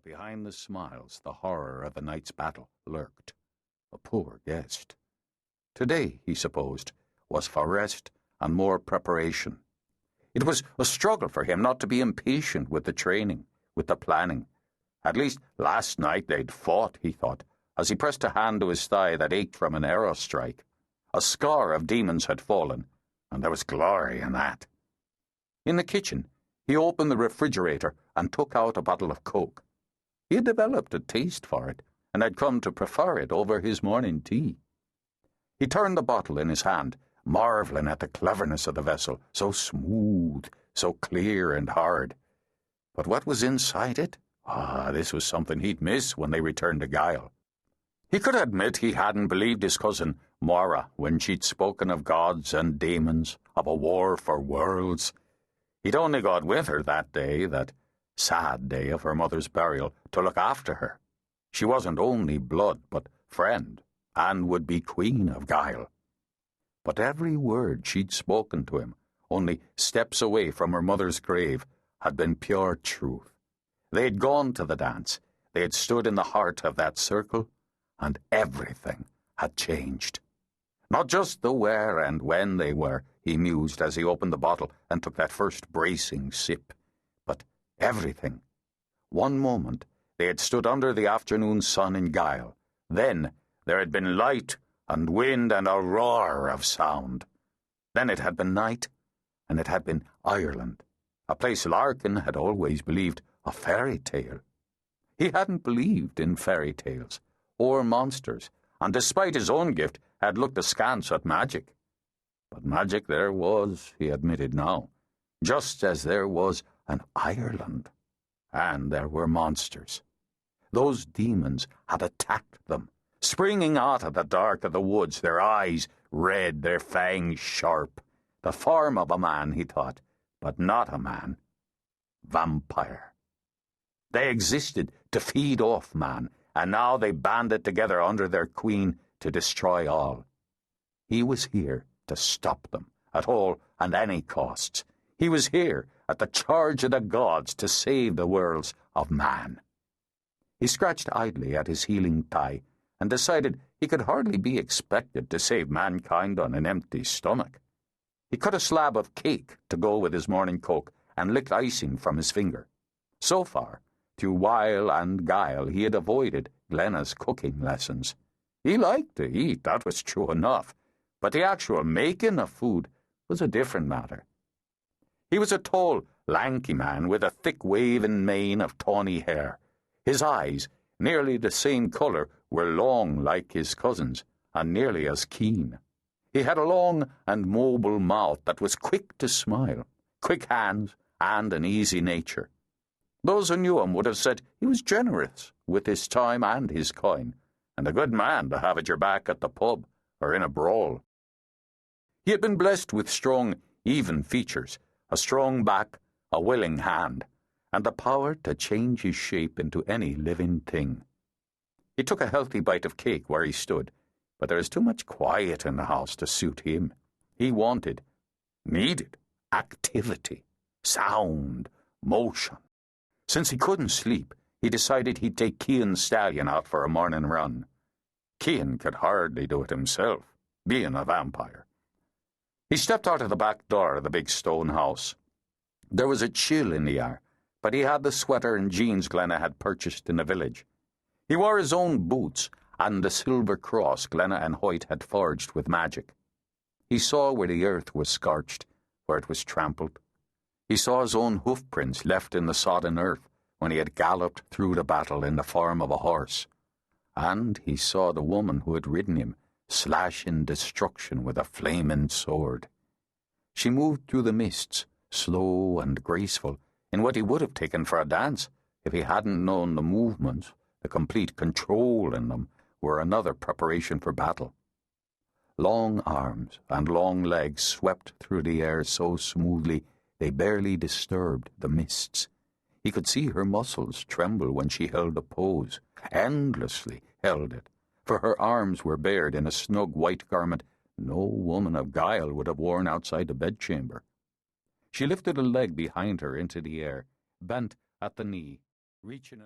behind the smiles the horror of the night's battle lurked. A poor guest. Today, he supposed, was for rest and more preparation. It was a struggle for him not to be impatient with the training, with the planning. At least last night they'd fought, he thought, as he pressed a hand to his thigh that ached from an arrow strike. A score of demons had fallen, and there was glory in that. In the kitchen, he opened the refrigerator and took out a bottle of Coke. He had developed a taste for it, and had come to prefer it over his morning tea. He turned the bottle in his hand, marvelling at the cleverness of the vessel, so smooth, so clear and hard. But what was inside it? This was something he'd miss when they returned to Geall. He could admit he hadn't believed his cousin, Nora, when she'd spoken of gods and demons, of a war for worlds. He'd only got with her that day, that sad day of her mother's burial, to look after her. She wasn't only blood, but friend, and would be queen of Geall. But every word she'd spoken to him, only steps away from her mother's grave, had been pure truth. They had gone to the dance, they had stood in the heart of that circle, and everything had changed. Not just the where and when they were, he mused as he opened the bottle and took that first bracing sip, but everything. One moment they had stood under the afternoon sun in Geall. Then there had been light and wind and a roar of sound. Then it had been night, and it had been Ireland, a place Larkin had always believed a fairy tale. He hadn't believed in fairy tales or monsters, and despite his own gift, had looked askance at magic. But magic there was, he admitted now, just as there was an Ireland. And there were monsters. Those demons had attacked them, springing out of the dark of the woods, their eyes red, their fangs sharp. The form of a man, he thought, but not a man. Vampire. They existed to feed off man, and now they banded together under their queen to destroy all. He was here to stop them, at all and any costs. He was here, at the charge of the gods, to save the worlds of man. He scratched idly at his healing thigh, and decided he could hardly be expected to save mankind on an empty stomach. He cut a slab of cake to go with his morning Coke, and licked icing from his finger. So far, through wile and guile, he had avoided Glenna's cooking lessons. He liked to eat, that was true enough, but the actual making of food was a different matter. He was a tall, lanky man with a thick waving mane of tawny hair. His eyes, nearly the same colour, were long like his cousin's, and nearly as keen. He had a long and mobile mouth that was quick to smile, quick hands, and an easy nature. Those who knew him would have said he was generous with his time and his coin, and a good man to have at your back at the pub or in a brawl. He had been blessed with strong, even features, a strong back, a willing hand, and the power to change his shape into any living thing. He took a healthy bite of cake where he stood, but there was too much quiet in the house to suit him. He needed activity, sound, motion. Since he couldn't sleep, he decided he'd take Cian's stallion out for a morning run. Cian could hardly do it himself, being a vampire. He stepped out of the back door of the big stone house. There was a chill in the air, but he had the sweater and jeans Glenna had purchased in the village. He wore his own boots and the silver cross Glenna and Hoyt had forged with magic. He saw where the earth was scorched, where it was trampled. He saw his own hoofprints left in the sodden earth when he had galloped through the battle in the form of a horse. And he saw the woman who had ridden him slashing destruction with a flaming sword. She moved through the mists, slow and graceful, in what he would have taken for a dance if he hadn't known the movements, the complete control in them, were another preparation for battle. Long arms and long legs swept through the air so smoothly they barely disturbed the mists. He could see her muscles tremble when she held a pose, endlessly held it, for her arms were bared in a snug white garment no woman of Geall would have worn outside the bedchamber. She lifted a leg behind her into the air, bent at the knee, reaching